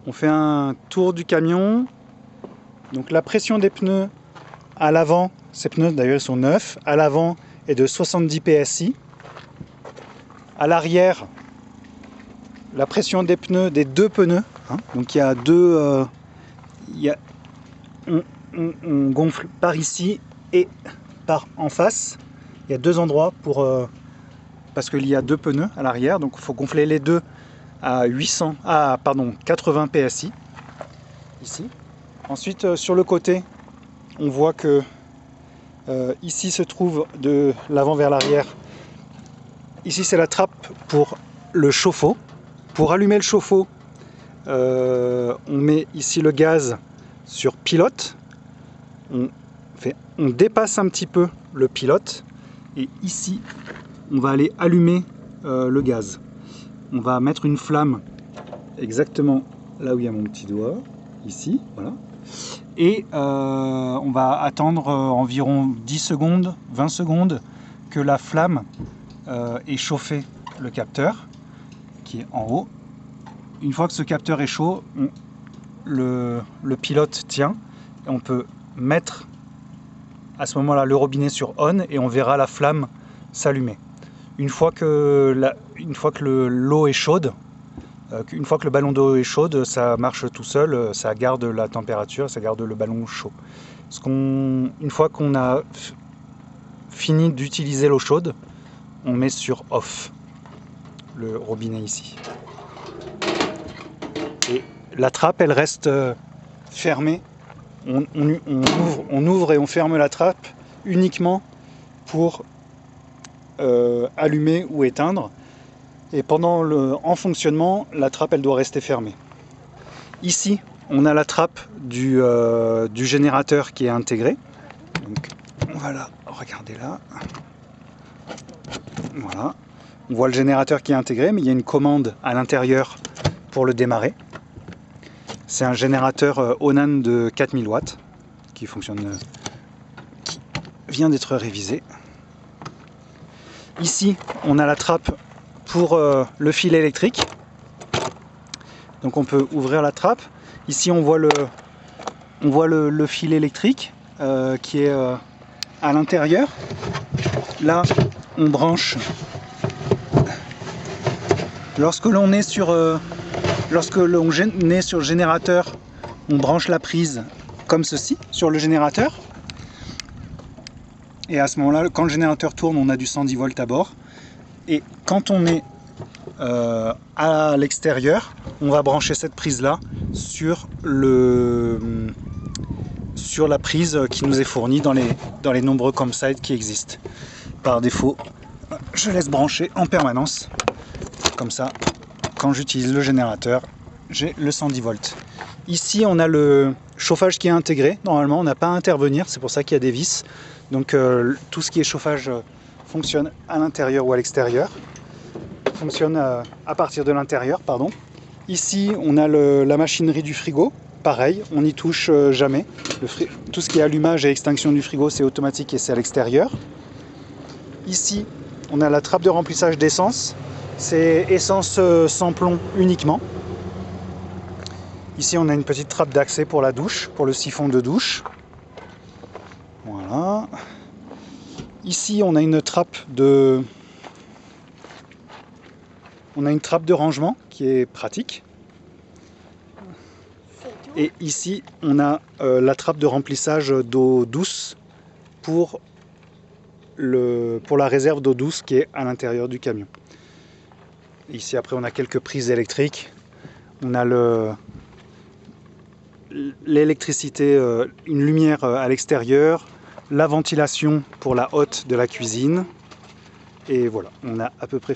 On fait un tour du camion. Donc la pression des pneus à l'avant, ces pneus d'ailleurs sont neufs, à l'avant est de 70 PSI. À l'arrière, la pression des pneus, des deux pneus, donc il y a deux, on gonfle par ici et par en face. Il y a deux endroits parce qu'il y a deux pneus à l'arrière, donc il faut gonfler les deux à 80 PSI ici. Ensuite sur le côté, on voit que ici se trouve de l'avant vers l'arrière. Ici c'est la trappe pour le chauffe-eau. Pour allumer le chauffe-eau, on met ici le gaz sur pilote. On dépasse un petit peu le pilote et ici on va aller allumer le gaz. On va mettre une flamme exactement là où il y a mon petit doigt, ici, voilà. Et on va attendre environ 10 secondes, 20 secondes que la flamme ait chauffé le capteur qui est en haut. Une fois que ce capteur est chaud, le pilote tient et on peut mettre à ce moment-là le robinet sur on et on verra la flamme s'allumer. Une fois que l'eau est chaude, une fois que le ballon d'eau est chaude, ça marche tout seul, ça garde la température, ça garde le ballon chaud. Une fois qu'on a fini d'utiliser l'eau chaude, on met sur off le robinet ici. Et la trappe, elle reste fermée. On ouvre et on ferme la trappe uniquement pour allumer ou éteindre. Et en fonctionnement, la trappe, elle doit rester fermée. Ici, on a la trappe du générateur qui est intégrée. Donc, on va la regarder là. Voilà. On voit le générateur qui est intégré, mais il y a une commande à l'intérieur pour le démarrer. C'est un générateur Onan de 4000 watts qui vient d'être révisé. Ici, on a la trappe pour le fil électrique. Donc on peut ouvrir la trappe. Ici, on voit le fil électrique qui est à l'intérieur. Là, on branche. Lorsque l'on est sur le générateur, on branche la prise comme ceci sur le générateur. Et à ce moment-là, quand le générateur tourne, on a du 110 volts à bord. Et quand on est à l'extérieur, on va brancher cette prise-là sur la prise qui nous est fournie dans les nombreux campsites qui existent. Par défaut, je laisse brancher en permanence. Comme ça, quand j'utilise le générateur, j'ai le 110 volts. Ici, on a le chauffage qui est intégré. Normalement, on n'a pas à intervenir, c'est pour ça qu'il y a des vis. Donc, tout ce qui est chauffage fonctionne à l'intérieur ou à l'extérieur. Fonctionne à partir de l'intérieur, pardon. Ici, on a la machinerie du frigo. Pareil, on n'y touche jamais. Tout ce qui est allumage et extinction du frigo, c'est automatique et c'est à l'extérieur. Ici, on a la trappe de remplissage d'essence. C'est essence sans plomb uniquement. Ici, on a une petite trappe d'accès pour la douche, pour le siphon de douche. Voilà. Ici, on a une trappe de rangement qui est pratique. Et ici, on a la trappe de remplissage d'eau douce pour la réserve d'eau douce qui est à l'intérieur du camion. Ici, après, on a quelques prises électriques. On a l'électricité, une lumière à l'extérieur, la ventilation pour la hotte de la cuisine. Et voilà, on a à peu près fait.